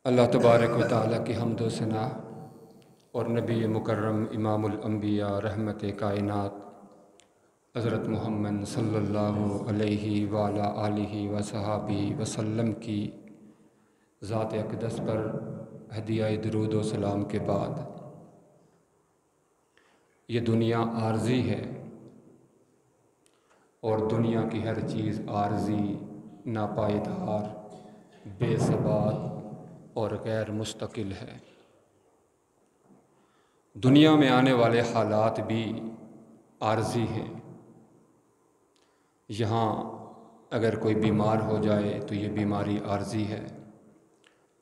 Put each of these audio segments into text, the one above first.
اللہ تبارک و تعالیٰ کی حمد و ثنا اور نبی مکرم امام الانبیاء رحمت کائنات حضرت محمد صلی اللہ علیہ وعلیٰ آلہ وصحابہ وسلم کی ذات اقدس پر ہدیہ درود و سلام کے بعد، یہ دنیا عارضی ہے اور دنیا کی ہر چیز عارضی، ناپائیدار، بے ثبات اور غیر مستقل ہے۔ دنیا میں آنے والے حالات بھی عارضی ہیں۔ یہاں اگر کوئی بیمار ہو جائے تو یہ بیماری عارضی ہے،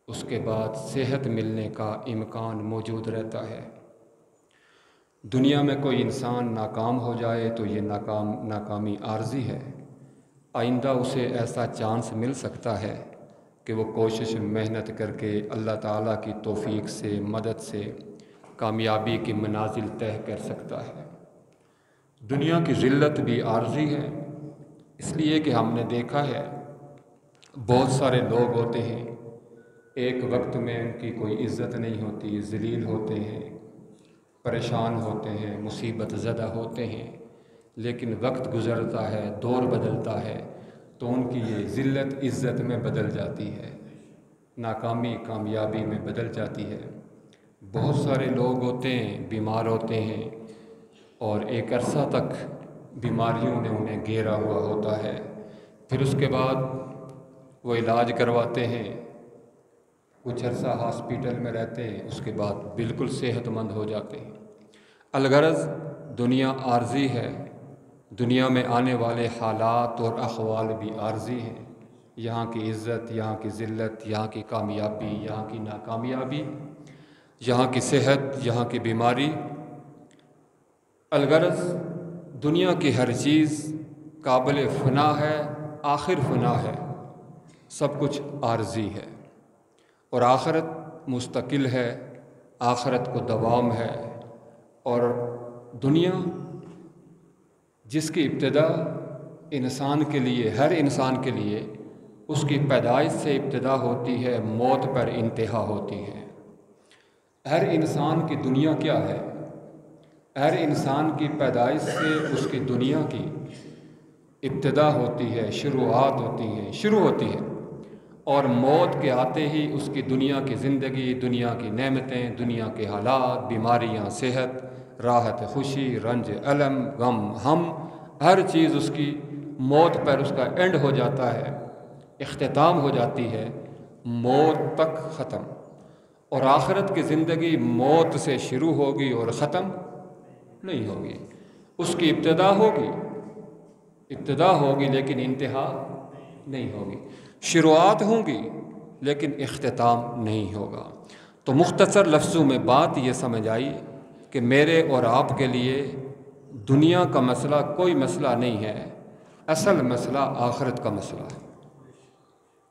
اس کے بعد صحت ملنے کا امکان موجود رہتا ہے۔ دنیا میں کوئی انسان ناکام ہو جائے تو یہ ناکامی عارضی ہے، آئندہ اسے ایسا چانس مل سکتا ہے کہ وہ کوشش محنت کر کے اللہ تعالیٰ کی توفیق سے، مدد سے کامیابی کی منازل طے کر سکتا ہے۔ دنیا کی ذلت بھی عارضی ہے، اس لیے کہ ہم نے دیکھا ہے بہت سارے لوگ ہوتے ہیں، ایک وقت میں ان کی کوئی عزت نہیں ہوتی، ذلیل ہوتے ہیں، پریشان ہوتے ہیں، مصیبت زدہ ہوتے ہیں، لیکن وقت گزرتا ہے، دور بدلتا ہے تو ان کی یہ ذلت عزت میں بدل جاتی ہے، ناکامی کامیابی میں بدل جاتی ہے۔ بہت سارے لوگ ہوتے ہیں، بیمار ہوتے ہیں اور ایک عرصہ تک بیماریوں نے انہیں گھیرا ہوا ہوتا ہے، پھر اس کے بعد وہ علاج کرواتے ہیں، کچھ عرصہ ہاسپیٹل میں رہتے ہیں، اس کے بعد بالکل صحت مند ہو جاتے ہیں۔ الغرض دنیا عارضی ہے، دنیا میں آنے والے حالات اور احوال بھی عارضی ہیں۔ یہاں کی عزت، یہاں کی ذلت، یہاں کی کامیابی، یہاں کی ناکامیابی، یہاں کی صحت، یہاں کی بیماری، الغرض دنیا کی ہر چیز قابل فنا ہے، آخر فنا ہے، سب کچھ عارضی ہے، اور آخرت مستقل ہے، آخرت کو دوام ہے۔ اور دنیا جس کی ابتدا انسان کے لیے، ہر انسان کے لیے اس کی پیدائش سے ابتدا ہوتی ہے، موت پر انتہا ہوتی ہے۔ ہر انسان کی دنیا کیا ہے؟ ہر انسان کی پیدائش سے اس کی دنیا کی ابتدا ہوتی ہے، شروعات ہوتی ہے، اور موت کے آتے ہی اس کی دنیا کی زندگی، دنیا کی نعمتیں، دنیا کے حالات، بیماریاں، صحت، راحت، خوشی، رنج، الم، غم، ہم، ہر چیز اس کی موت پر اس کا اینڈ ہو جاتا ہے، اختتام ہو جاتی ہے، موت تک ختم۔ اور آخرت کی زندگی موت سے شروع ہوگی اور ختم نہیں ہوگی، اس کی ابتدا ہوگی لیکن انتہا نہیں ہوگی، شروعات ہوں گی لیکن اختتام نہیں ہوگا۔ تو مختصر لفظوں میں بات یہ سمجھ آئی کہ میرے اور آپ کے لیے دنیا کا مسئلہ کوئی مسئلہ نہیں ہے، اصل مسئلہ آخرت کا مسئلہ ہے۔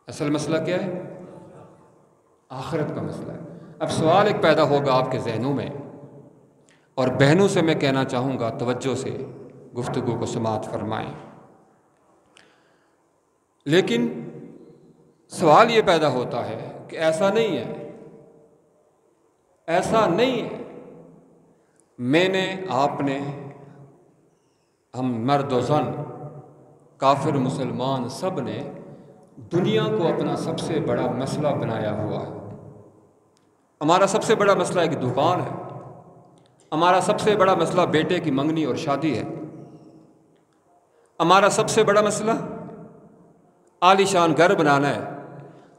اصل مسئلہ کیا ہے؟ آخرت کا مسئلہ ہے۔ اب سوال ایک پیدا ہوگا آپ کے ذہنوں میں، اور بہنوں سے میں کہنا چاہوں گا توجہ سے گفتگو کو سماعت فرمائیں۔ لیکن سوال یہ پیدا ہوتا ہے کہ ایسا نہیں ہے، ایسا نہیں ہے، میں نے، آپ نے، ہم مرد و زن، کافر مسلمان، سب نے دنیا کو اپنا سب سے بڑا مسئلہ بنایا ہوا ہے۔ ہمارا سب سے بڑا مسئلہ ایک دکان ہے، ہمارا سب سے بڑا مسئلہ بیٹے کی منگنی اور شادی ہے، ہمارا سب سے بڑا مسئلہ عالی شان گھر بنانا ہے۔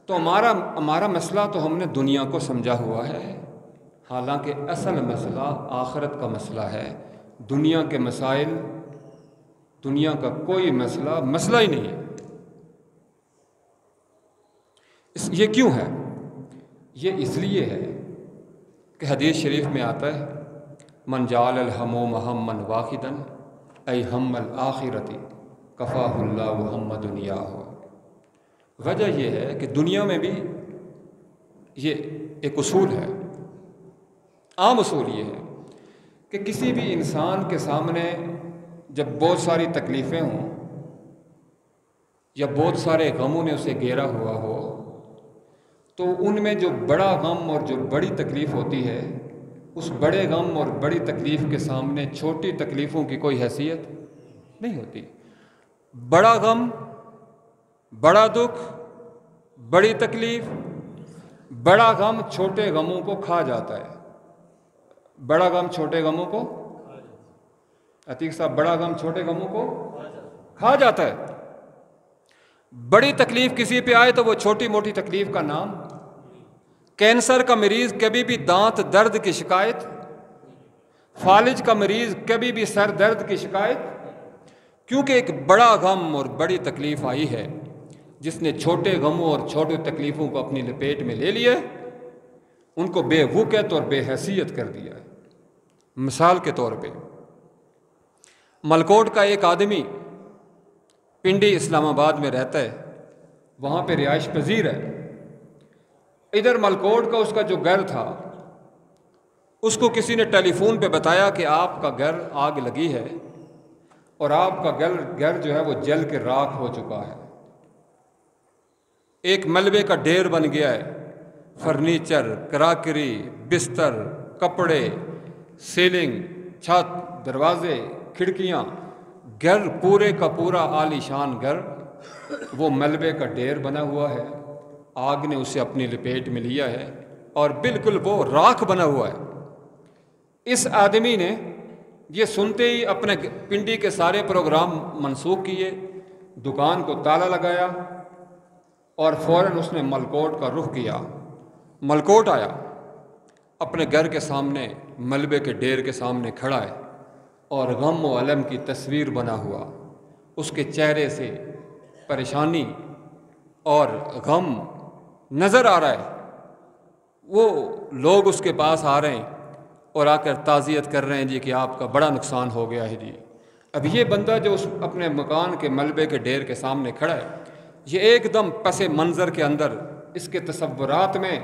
تو ہمارا مسئلہ تو ہم نے دنیا کو سمجھا ہوا ہے، حالانکہ اصل مسئلہ آخرت کا مسئلہ ہے۔ دنیا کے مسائل، دنیا کا کوئی مسئلہ ہی نہیں ہے۔ یہ کیوں ہے؟ یہ اس لیے ہے کہ حدیث شریف میں آتا ہے، من جعل الہموم ہما واحدا ای ہم الآخرۃ کفاہ اللہ ہم دنیاہ۔ وجہ یہ ہے کہ دنیا میں بھی یہ ایک اصول ہے، عام اصول یہ ہے کہ کسی بھی انسان کے سامنے جب بہت ساری تکلیفیں ہوں یا بہت سارے غموں نے اسے گھیرا ہوا ہو تو ان میں جو بڑا غم اور جو بڑی تکلیف ہوتی ہے، اس بڑے غم اور بڑی تکلیف کے سامنے چھوٹی تکلیفوں کی کوئی حیثیت نہیں ہوتی۔ بڑا غم، بڑا دکھ، بڑی تکلیف، بڑا غم چھوٹے غموں کو کھا جاتا ہے۔ بڑا غم چھوٹے غموں کو، عتیق صاحب، بڑا غم چھوٹے غموں کو کھا جاتا ہے۔ بڑی تکلیف کسی پہ آئے تو وہ چھوٹی موٹی تکلیف کا نام۔ کینسر کا مریض کبھی بھی دانت درد کی شکایت، فالج کا مریض کبھی بھی سر درد کی شکایت، کیونکہ ایک بڑا غم اور بڑی تکلیف آئی ہے جس نے چھوٹے غموں اور چھوٹے تکلیفوں کو اپنی لپیٹ میں لے لیا، ان کو بے وقت اور بے حیثیت کر دیا ہے۔ مثال کے طور پہ ملکوٹ کا ایک آدمی پنڈی اسلام آباد میں رہتا ہے، وہاں پہ رہائش پذیر ہے۔ ادھر ملکوٹ کا اس کا جو گھر تھا، اس کو کسی نے ٹیلی فون پہ بتایا کہ آپ کا گھر آگ لگی ہے اور آپ کا گھر جو ہے وہ جل کے راکھ ہو چکا ہے، ایک ملبے کا ڈھیر بن گیا ہے۔ فرنیچر، کراکری، بستر، کپڑے، سیلنگ، چھت، دروازے، کھڑکیاں، گھر پورے کا پورا عالی شان گھر وہ ملبے کا ڈھیر بنا ہوا ہے، آگ نے اسے اپنی لپیٹ میں لیا ہے اور بالکل وہ راکھ بنا ہوا ہے۔ اس آدمی نے یہ سنتے ہی اپنے پنڈی کے سارے پروگرام منسوخ کیے، دکان کو تالا لگایا اور فوراً اس نے ملکوٹ کا رخ کیا۔ ملکوٹ آیا، اپنے گھر کے سامنے ملبے کے ڈھیر کے سامنے کھڑا ہے اور غم و الم کی تصویر بنا ہوا، اس کے چہرے سے پریشانی اور غم نظر آ رہا ہے۔ وہ لوگ اس کے پاس آ رہے ہیں اور آ کر تعزیت کر رہے ہیں، جی کہ آپ کا بڑا نقصان ہو گیا ہے جی۔ اب یہ بندہ جو اس اپنے مکان کے ملبے کے ڈھیر کے سامنے کھڑا ہے، یہ ایک دم پس منظر کے اندر اس کے تصورات میں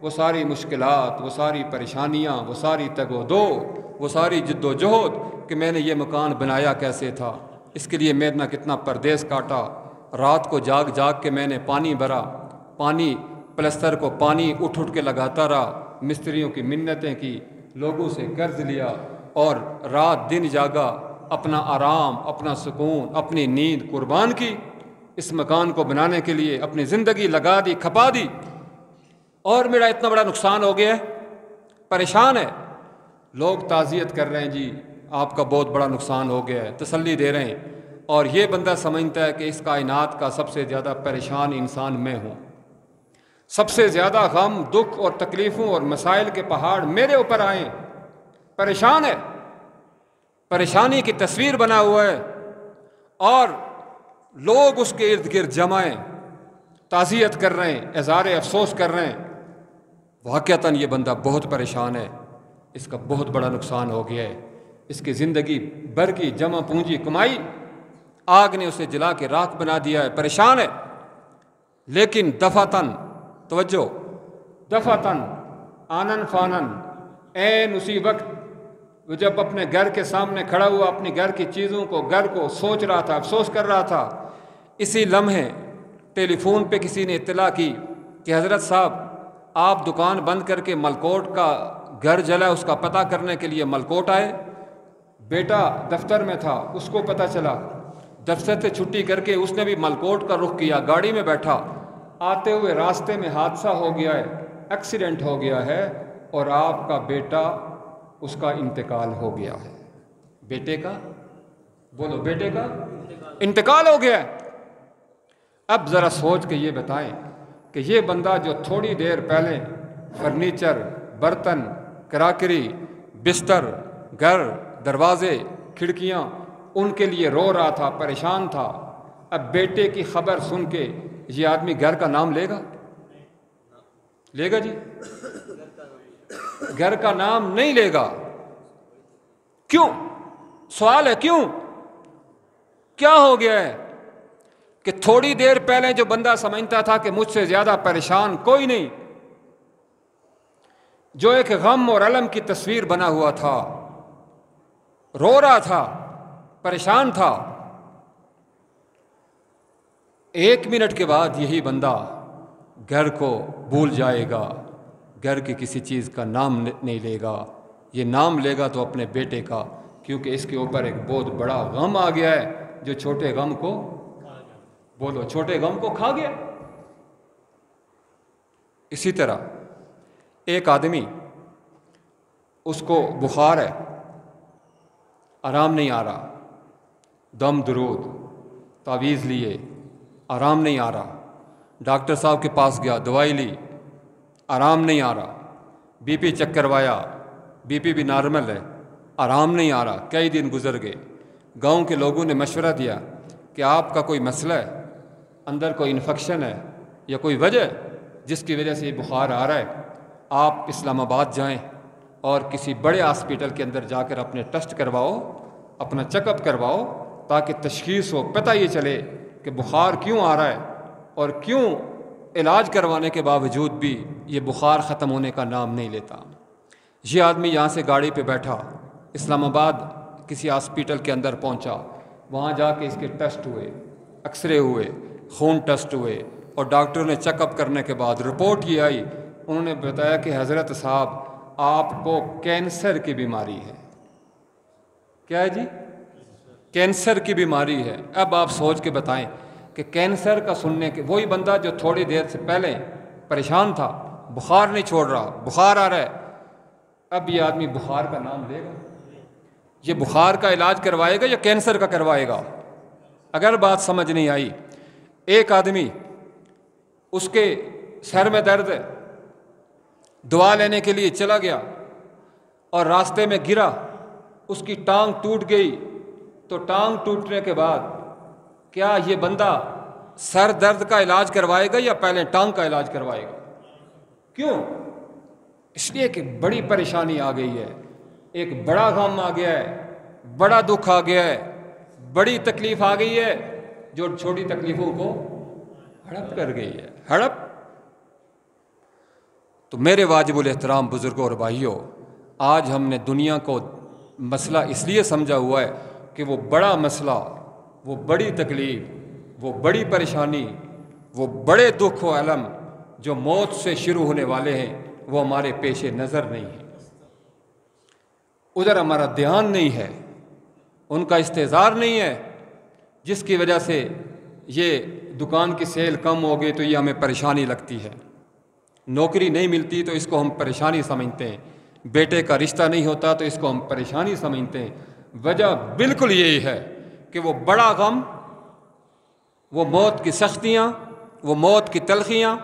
وہ ساری مشکلات، وہ ساری پریشانیاں، وہ ساری تگ و دو، وہ ساری جد و جہد کہ میں نے یہ مکان بنایا کیسے تھا، اس کے لیے میں نے کتنا پردیس کاٹا، رات کو جاگ جاگ کے میں نے پانی بھرا، پانی پلستر کو پانی اٹھ اٹھ کے لگاتا رہا، مستریوں کی منتیں کی، لوگوں سے قرض لیا اور رات دن جاگا، اپنا آرام، اپنا سکون، اپنی نیند قربان کی، اس مکان کو بنانے کے لیے اپنی زندگی لگا دی، کھپا دی، اور میرا اتنا بڑا نقصان ہو گیا ہے، پریشان ہے۔ لوگ تعزیت کر رہے ہیں، جی آپ کا بہت بڑا نقصان ہو گیا ہے، تسلی دے رہے ہیں، اور یہ بندہ سمجھتا ہے کہ اس کائنات کا سب سے زیادہ پریشان انسان میں ہوں، سب سے زیادہ غم، دکھ اور تکلیفوں اور مسائل کے پہاڑ میرے اوپر آئیں، پریشان ہے، پریشانی کی تصویر بنا ہوا ہے، اور لوگ اس کے ارد گرد جمع ہیں، تعزیت کر رہے ہیں، اظہار افسوس کر رہے ہیں۔ واقعتاً یہ بندہ بہت پریشان ہے، اس کا بہت بڑا نقصان ہو گیا ہے، اس کی زندگی بھر کی جمع پونجی کمائی آگ نے اسے جلا کے راکھ بنا دیا ہے، پریشان ہے۔ لیکن دفعتاً، توجہ، دفعتاً، آنن فانن، عین اسی وقت وہ جب اپنے گھر کے سامنے کھڑا ہوا، اپنی گھر کی چیزوں کو، گھر کو سوچ رہا تھا، افسوس کر رہا تھا، اسی لمحے ٹیلی فون پہ کسی نے اطلاع کی کہ حضرت صاحب آپ دکان بند کر کے ملکوٹ کا گھر جلا، اس کا پتہ کرنے کے لیے ملکوٹ آئے۔ بیٹا دفتر میں تھا، اس کو پتہ چلا، دفتر سے چھٹی کر کے اس نے بھی ملکوٹ کا رخ کیا، گاڑی میں بیٹھا، آتے ہوئے راستے میں حادثہ ہو گیا ہے، ایکسیڈنٹ ہو گیا ہے، اور آپ کا بیٹا، اس کا انتقال ہو گیا ہے۔ بیٹے کا، بولو، بیٹے کا انتقال ہو گیا ہے۔ اب ذرا سوچ کے یہ بتائیں کہ یہ بندہ جو تھوڑی دیر پہلے فرنیچر، برتن، کراکری، بستر، گھر، دروازے، کھڑکیاں، ان کے لیے رو رہا تھا، پریشان تھا، اب بیٹے کی خبر سن کے یہ آدمی گھر کا نام لے گا؟ لے گا جی؟ گھر کا نام نہیں لے گا۔ کیوں؟ سوال ہے کیوں؟ کیا ہو گیا ہے کہ تھوڑی دیر پہلے جو بندہ سمجھتا تھا کہ مجھ سے زیادہ پریشان کوئی نہیں، جو ایک غم اور الم کی تصویر بنا ہوا تھا، رو رہا تھا، پریشان تھا، ایک منٹ کے بعد یہی بندہ گھر کو بھول جائے گا، گھر کی کسی چیز کا نام نہیں لے گا، یہ نام لے گا تو اپنے بیٹے کا، کیونکہ اس کے اوپر ایک بہت بڑا غم آ گیا ہے جو چھوٹے غم کو، بولو، چھوٹے غم کو کھا گیا۔ اسی طرح ایک آدمی، اس کو بخار ہے، آرام نہیں آ رہا، دم درود تعویذ لیے، آرام نہیں آ رہا، ڈاکٹر صاحب کے پاس گیا، دوائی لی، آرام نہیں آ رہا، بی پی چیک کروایا، بی پی بھی نارمل ہے، آرام نہیں آ رہا، کئی دن گزر گئے، گاؤں کے لوگوں نے مشورہ دیا کہ آپ کا کوئی مسئلہ ہے، اندر کوئی انفیکشن ہے یا کوئی وجہ جس کی وجہ سے یہ بخار آ رہا ہے، آپ اسلام آباد جائیں اور کسی بڑے ہاسپٹل کے اندر جا کر اپنے ٹیسٹ کرواؤ، اپنا چیک اپ کرواؤ، تاکہ تشخیص ہو، پتہ یہ چلے کہ بخار کیوں آ رہا ہے اور کیوں علاج کروانے کے باوجود بھی یہ بخار ختم ہونے کا نام نہیں لیتا۔ یہ آدمی یہاں سے گاڑی پہ بیٹھا، اسلام آباد کسی ہاسپٹل کے اندر پہنچا، وہاں جا کے اس کے ٹیسٹ ہوئے، ایکس رے ہوئے، خون ٹیسٹ ہوئے، اور ڈاکٹر نے چیک اپ کرنے کے بعد رپورٹ یہ آئی، انہوں نے بتایا کہ حضرت صاحب آپ کو کینسر کی بیماری ہے۔ کیا ہے جی؟ کینسر کی بیماری ہے۔ اب آپ سوچ کے بتائیں کہ کینسر کا سننے کے، وہی بندہ جو تھوڑی دیر سے پہلے پریشان تھا، بخار نہیں چھوڑ رہا، بخار آ رہا ہے، اب یہ آدمی بخار کا نام لے گا؟ یہ بخار کا علاج کروائے گا یا کینسر کا کروائے گا؟ اگر بات سمجھ نہیں آئی، ایک آدمی، اس کے سر میں درد ہے، دوا لینے کے لیے چلا گیا اور راستے میں گرا، اس کی ٹانگ ٹوٹ گئی، تو ٹانگ ٹوٹنے کے بعد کیا یہ بندہ سر درد کا علاج کروائے گا یا پہلے ٹانگ کا علاج کروائے گا؟ کیوں؟ اس لیے کہ بڑی پریشانی آ گئی ہے، ایک بڑا غم آ گیا ہے، بڑا دکھ آ گیا ہے، بڑی تکلیف آ گئی ہے جو چھوٹی تکلیفوں کو ہڑپ کر گئی ہے، ہڑپ۔ تو میرے واجب الاحترام بزرگوں اور بھائیوں، آج ہم نے دنیا کو مسئلہ اس لیے سمجھا ہوا ہے کہ وہ بڑا مسئلہ، وہ بڑی تکلیف، وہ بڑی پریشانی، وہ بڑے دکھ و الم جو موت سے شروع ہونے والے ہیں، وہ ہمارے پیش نظر نہیں ہیں، ادھر ہمارا دھیان نہیں ہے، ان کا استحضار نہیں ہے، جس کی وجہ سے یہ دکان کی سیل کم ہو گئی تو یہ ہمیں پریشانی لگتی ہے، نوکری نہیں ملتی تو اس کو ہم پریشانی سمجھتے ہیں، بیٹے کا رشتہ نہیں ہوتا تو اس کو ہم پریشانی سمجھتے ہیں۔ وجہ بالکل یہی ہے کہ وہ بڑا غم، وہ موت کی سختیاں، وہ موت کی تلخیاں،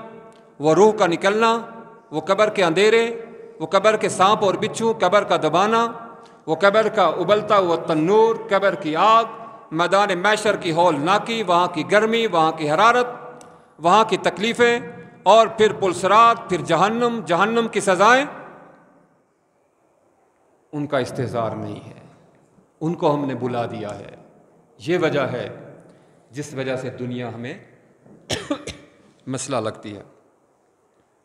وہ روح کا نکلنا، وہ قبر کے اندھیرے، وہ قبر کے سانپ اور بچھو، قبر کا دبانا، وہ قبر کا ابلتا ہوا تنور، قبر کی آگ، میدان محشر کی ہولناکی، وہاں کی گرمی، وہاں کی حرارت، وہاں کی تکلیفیں، اور پھر پلسرات، پھر جہنم، جہنم کی سزائیں، ان کا استحضار نہیں ہے، ان کو ہم نے بلا دیا ہے۔ یہ وجہ ہے جس وجہ سے دنیا ہمیں مسئلہ لگتی ہے۔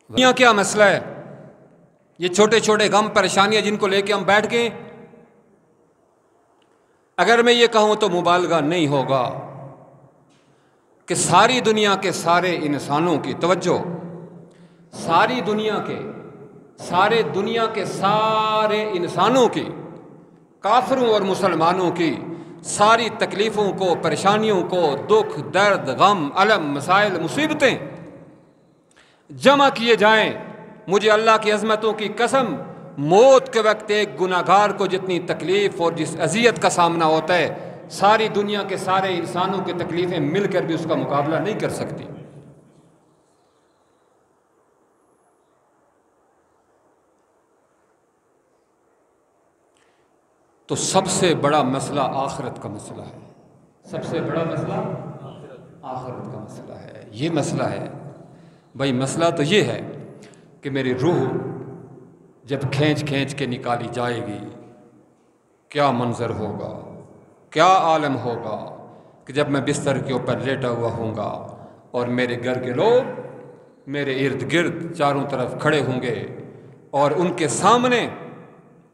دنیا کیا مسئلہ ہے؟ یہ چھوٹے چھوٹے غم پریشانیاں جن کو لے کے ہم بیٹھ گئے۔ اگر میں یہ کہوں تو مبالغہ نہیں ہوگا کہ ساری دنیا کے سارے انسانوں کی توجہ، ساری دنیا کے سارے انسانوں کی، کافروں اور مسلمانوں کی ساری تکلیفوں کو، پریشانیوں کو، دکھ، درد، غم، الم، مسائل، مصیبتیں جمع کیے جائیں، مجھے اللہ کی عظمتوں کی قسم، موت کے وقت ایک گناہگار کو جتنی تکلیف اور جس اذیت کا سامنا ہوتا ہے، ساری دنیا کے سارے انسانوں کی تکلیفیں مل کر بھی اس کا مقابلہ نہیں کر سکتی۔ تو سب سے بڑا مسئلہ آخرت کا مسئلہ ہے، سب سے بڑا مسئلہ آخرت کا مسئلہ ہے۔ یہ مسئلہ ہے بھائی، مسئلہ تو یہ ہے کہ میری روح جب کھینچ کھینچ کے نکالی جائے گی، کیا منظر ہوگا، کیا عالم ہوگا کہ جب میں بستر کے اوپر لیٹا ہوا ہوں گا اور میرے گھر کے لوگ میرے ارد گرد چاروں طرف کھڑے ہوں گے، اور ان کے سامنے،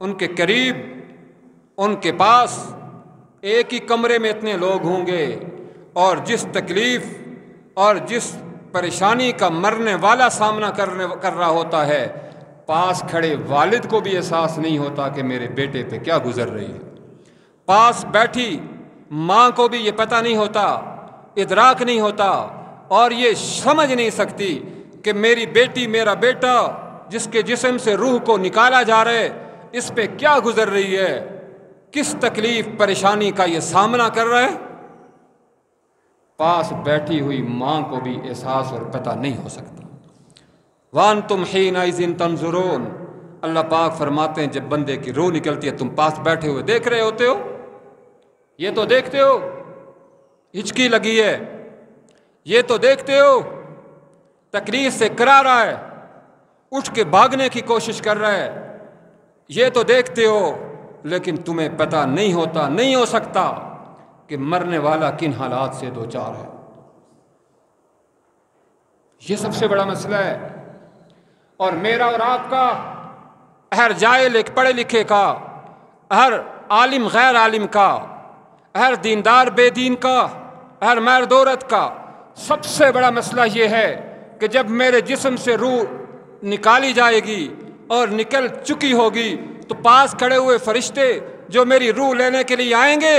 ان کے قریب، ان کے پاس ایک ہی کمرے میں اتنے لوگ ہوں گے، اور جس تکلیف اور جس پریشانی کا مرنے والا سامنا کر رہا ہوتا ہے، پاس کھڑے والد کو بھی احساس نہیں ہوتا کہ میرے بیٹے پہ کیا گزر رہی ہے، پاس بیٹھی ماں کو بھی یہ پتہ نہیں ہوتا، ادراک نہیں ہوتا، اور یہ سمجھ نہیں سکتی کہ میری بیٹی، میرا بیٹا جس کے جسم سے روح کو نکالا جا رہا ہے، اس پہ کیا گزر رہی ہے، کس تکلیف پریشانی کا یہ سامنا کر رہا ہے، پاس بیٹھی ہوئی ماں کو بھی احساس اور پتہ نہیں ہو سکتا۔ وَأَنْتُمْ حِينَئِذٍ تَنْظُرُونَ، اللہ پاک فرماتے ہیں جب بندے کی روح نکلتی ہے تم پاس بیٹھے ہوئے دیکھ رہے ہوتے ہو، یہ تو دیکھتے ہو ہچکی لگی ہے، یہ تو دیکھتے ہو تکلیف سے کرا رہا ہے، اٹھ کے بھاگنے کی کوشش کر رہا ہے، یہ تو دیکھتے ہو، لیکن تمہیں پتہ نہیں ہوتا، نہیں ہو سکتا کہ مرنے والا کن حالات سے دوچار ہے۔ یہ سب سے بڑا مسئلہ ہے، اور میرا اور آپ کا، ہر جاہل پڑھے لکھے کا، ہر عالم غیر عالم کا، ہر دیندار بے دین کا، ہر مرد عورت کا سب سے بڑا مسئلہ یہ ہے کہ جب میرے جسم سے روح نکالی جائے گی اور نکل چکی ہوگی تو پاس کھڑے ہوئے فرشتے جو میری روح لینے کے لیے آئیں گے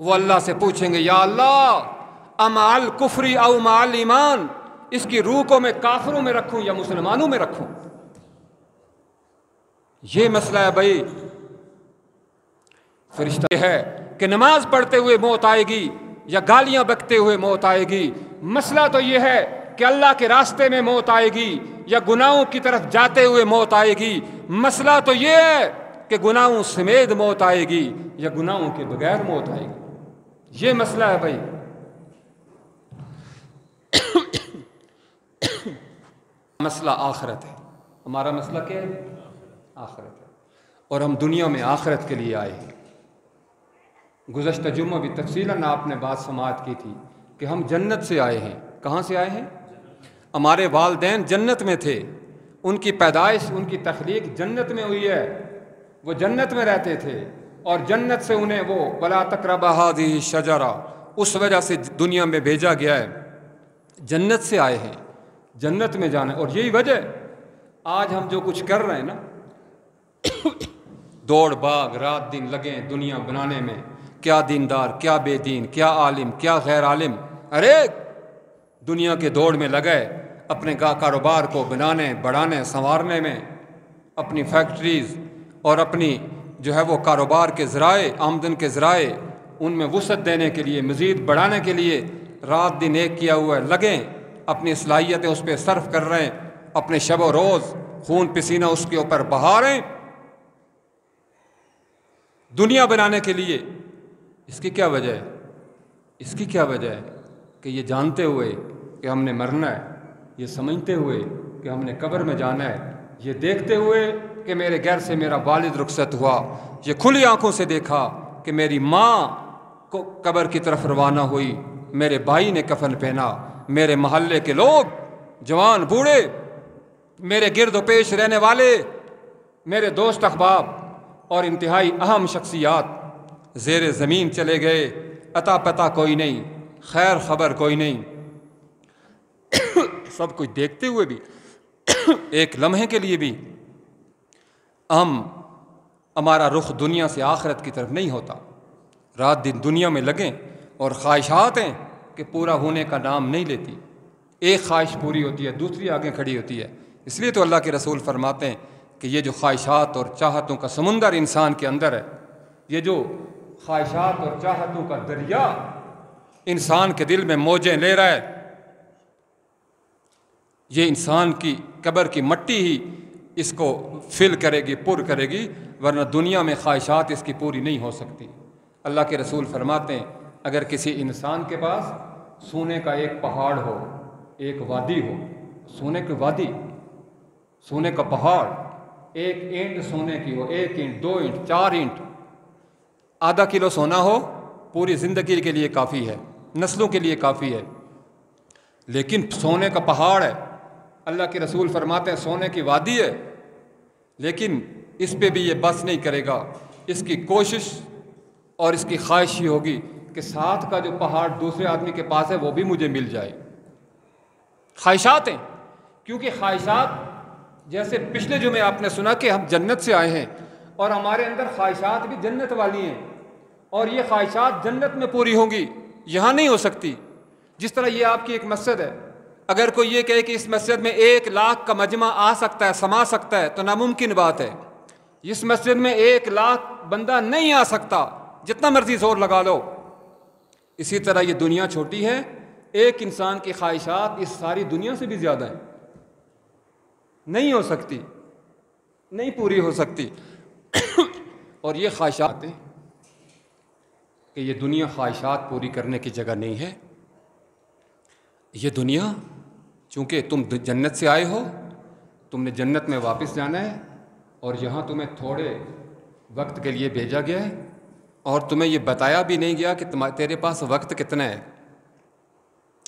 وہ اللہ سے پوچھیں گے، یا اللہ امال کفری او مال ایمان، اس کی روح کو میں کافروں میں رکھوں یا مسلمانوں میں رکھوں؟ یہ مسئلہ ہے بھائی۔ فرشتہ یہ ہے کہ نماز پڑھتے ہوئے موت آئے گی یا گالیاں بکتے ہوئے موت آئے گی، مسئلہ تو یہ ہے کہ اللہ کے راستے میں موت آئے گی یا گناہوں کی طرف جاتے ہوئے موت آئے گی، مسئلہ تو یہ ہے کہ گناہوں سمیت موت آئے گی یا گناہوں کے بغیر موت آئے گی، یہ مسئلہ ہے بھائی۔ مسئلہ آخرت ہے، ہمارا مسئلہ کیا ہے؟ آخرت ہے، اور ہم دنیا میں آخرت کے لیے آئے ہیں۔ گزشتہ جمعہ بھی تفصیلاً آپ نے بات سماعت کی تھی کہ ہم جنت سے آئے ہیں۔ کہاں سے آئے ہیں؟ ہمارے والدین جنت میں تھے، ان کی پیدائش، ان کی تخلیق جنت میں ہوئی ہے، وہ جنت میں رہتے تھے، اور جنت سے انہیں وہ وَلَا تَقْرَبَا هَٰذِهِ الشَّجَرَةَ اس وجہ سے دنیا میں بھیجا گیا ہے۔ جنت سے آئے ہیں، جنت میں جانا ہے، اور یہی وجہ آج ہم جو کچھ کر رہے ہیں نا، دوڑ بھاگ رات دن لگے دنیا بنانے میں، کیا دیندار، کیا بے دین، کیا عالم، کیا غیر عالم، ارے دنیا کے دوڑ میں لگے اپنے کاروبار کو بنانے، بڑھانے، سنوارنے میں، اپنی فیکٹریز اور اپنی جو ہے وہ کاروبار کے ذرائع، آمدن کے ذرائع، ان میں وسعت دینے کے لیے، مزید بڑھانے کے لیے رات دن ایک کیا ہوا ہے، لگیں، اپنی صلاحیتیں اس پہ صرف کر رہے ہیں، اپنے شب و روز خون پسینہ اس کے اوپر بہا رہے ہیں دنیا بنانے کے لیے۔ اس کی کیا وجہ ہے؟ اس کی کیا وجہ ہے؟ کہ یہ جانتے ہوئے کہ ہم نے مرنا ہے، یہ سمجھتے ہوئے کہ ہم نے قبر میں جانا ہے، یہ دیکھتے ہوئے کہ میرے گھر سے میرا والد رخصت ہوا، یہ کھلی آنکھوں سے دیکھا کہ میری ماں کو قبر کی طرف روانہ ہوئی، میرے بھائی نے کفن پہنا، میرے محلے کے لوگ، جوان بوڑھے، میرے گرد و پیش رہنے والے، میرے دوست احباب اور انتہائی اہم شخصیات زیر زمین چلے گئے، عطا پتہ کوئی نہیں، خیر خبر کوئی نہیں۔ سب کچھ دیکھتے ہوئے بھی ایک لمحے کے لیے بھی ہمارا رخ دنیا سے آخرت کی طرف نہیں ہوتا، رات دن دنیا میں لگیں، اور خواہشات ہیں کہ پورا ہونے کا نام نہیں لیتی، ایک خواہش پوری ہوتی ہے دوسری آگے کھڑی ہوتی ہے۔ اس لیے تو اللہ کے رسول فرماتے ہیں کہ یہ جو خواہشات اور چاہتوں کا سمندر انسان کے اندر ہے، یہ جو خواہشات اور چاہتوں کا دریا انسان کے دل میں موجیں لے رہا ہے، یہ انسان کی قبر کی مٹی ہی اس کو فل کرے گی، پر کرے گی، ورنہ دنیا میں خواہشات اس کی پوری نہیں ہو سکتی۔ اللہ کے رسول فرماتے ہیں اگر کسی انسان کے پاس سونے کا ایک پہاڑ ہو، ایک وادی ہو، سونے کی وادی، سونے کا پہاڑ، ایک اینٹ سونے کی ہو، 1 اینٹ 2 اینٹ 4 اینٹ، آدھا کلو سونا ہو، پوری زندگی کے لیے کافی ہے، نسلوں کے لیے کافی ہے، لیکن سونے کا پہاڑ ہے، اللہ کے رسول فرماتے ہیں سونے کی وادی ہے، لیکن اس پہ بھی یہ بس نہیں کرے گا، اس کی کوشش اور اس کی خواہش ہی ہوگی کہ ساتھ کا جو پہاڑ دوسرے آدمی کے پاس ہے وہ بھی مجھے مل جائے، خواہشات ہیں، کیونکہ خواہشات جیسے پچھلے جمعے آپ نے سنا کہ ہم جنت سے آئے ہیں اور ہمارے اندر خواہشات بھی جنت والی ہیں، اور یہ خواہشات جنت میں پوری ہوں گی، یہاں نہیں ہو سکتی۔ جس طرح یہ آپ کی ایک مسجد ہے، اگر کوئی یہ کہے کہ اس مسجد میں 1,00,000 کا مجمع آ سکتا ہے، سما سکتا ہے، تو ناممکن بات ہے۔ اس مسجد میں 1,00,000 بندہ نہیں آ سکتا، جتنا مرضی زور لگا لو۔ اسی طرح یہ دنیا چھوٹی ہے، ایک انسان کی خواہشات اس ساری دنیا سے بھی زیادہ ہیں، نہیں ہو سکتی، نہیں پوری ہو سکتی۔ اور یہ خواہشات ہیں کہ یہ دنیا خواہشات پوری کرنے کی جگہ نہیں ہے۔ یہ دنیا چونکہ تم جنت سے آئے ہو، تم نے جنت میں واپس جانا ہے، اور یہاں تمہیں تھوڑے وقت کے لیے بھیجا گیا ہے، اور تمہیں یہ بتایا بھی نہیں گیا کہ تیرے پاس وقت کتنا ہے۔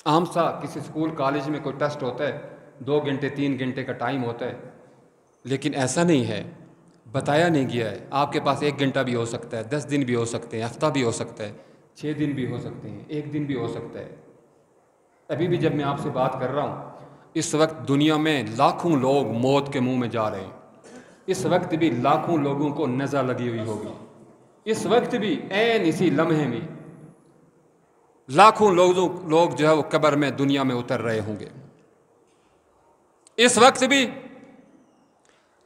عام سا کسی اسکول کالج میں کوئی ٹیسٹ ہوتا ہے، 2 گھنٹے 3 گھنٹے کا ٹائم ہوتا ہے، لیکن ایسا نہیں ہے، بتایا نہیں گیا ہے۔ آپ کے پاس 1 گھنٹہ بھی ہو سکتا ہے، 10 دن بھی ہو سکتے ہیں، ہفتہ بھی ہو سکتا ہے، 6 دن بھی ہو سکتے ہیں، 1 دن بھی ہو سکتا ہے۔ ابھی بھی جب میں آپ سے بات کر رہا ہوں، اس وقت دنیا میں لاکھوں لوگ موت کے منہ میں جا رہے ہیں، اس وقت بھی لاکھوں لوگوں کو نزع لگی ہوئی ہوگی، اس وقت بھی عین اسی لمحے میں لاکھوں لوگ جو ہے وہ قبر میں دنیا میں اتر رہے ہوں گے، اس وقت بھی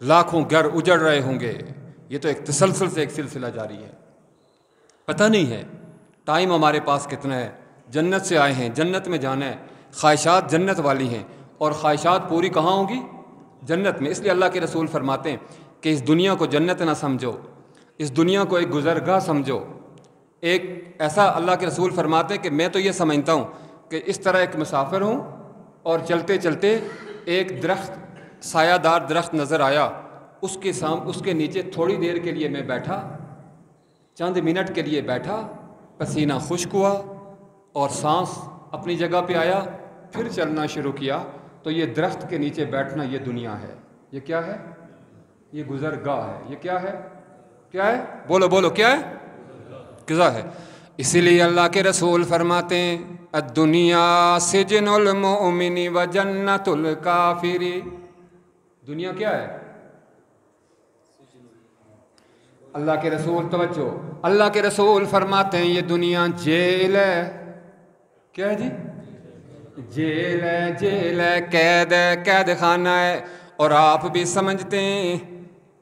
لاکھوں گھر اجڑ رہے ہوں گے۔ یہ تو ایک تسلسل سے ایک سلسلہ جاری ہے، پتہ نہیں ہے ٹائم ہمارے پاس کتنا ہے۔ جنت سے آئے ہیں، جنت میں جانا ہے، خواہشات جنت والی ہیں، اور خواہشات پوری کہاں ہوں گی؟ جنت میں۔ اس لیے اللہ کے رسول فرماتے ہیں کہ اس دنیا کو جنت نہ سمجھو، اس دنیا کو ایک گزرگاہ سمجھو۔ ایک ایسا اللہ کے رسول فرماتے ہیں کہ میں تو یہ سمجھتا ہوں کہ اس طرح ایک مسافر ہوں، اور چلتے چلتے ایک درخت، سایہ دار درخت نظر آیا، اس کے نیچے تھوڑی دیر کے لیے میں بیٹھا، چند منٹ کے لیے بیٹھا، پسینہ خشک ہوا اور سانس اپنی جگہ پہ آیا، پھر چلنا شروع کیا، تو یہ درخت کے نیچے بیٹھنا یہ دنیا ہے۔ یہ کیا ہے؟ یہ گزرگاہ ہے۔ یہ کیا ہے؟ کیا ہے؟ بولو بولو، کیا ہے؟ قضا ہے۔ اسی لیے اللہ کے رسول فرماتے ہیں الدنیا سجن المؤمن و جنت الکافر۔ دنیا کیا ہے؟ اللہ کے رسول، توجہ، اللہ کے رسول فرماتے ہیں یہ دنیا جیل ہے۔ کیا ہے جی؟ جیل ہے، جیل ہے، قید ہے، قید خانہ ہے۔ اور آپ بھی سمجھتے ہیں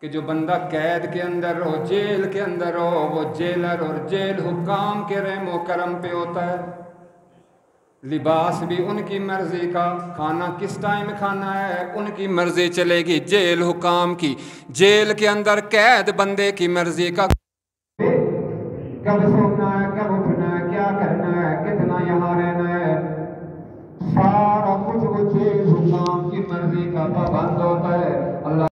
کہ جو بندہ قید کے اندر ہو، جیل کے اندر ہو، وہ جیلر اور جیل حکام کے رحم و کرم پہ ہوتا ہے۔ لباس بھی ان کی مرضی کا، کھانا کس ٹائم کھانا ہے ان کی مرضی چلے گی، جیل حکام کی۔ جیل کے اندر قید بندے کی مرضی کا، کب سونا ہے، کب اٹھنا ہے، کیا کرنا ہے، کتنا یہاں رہنا ہے، سارا کچھ وہ جیل حکام کی مرضی کا پابند ہوتا ہے۔ اللہ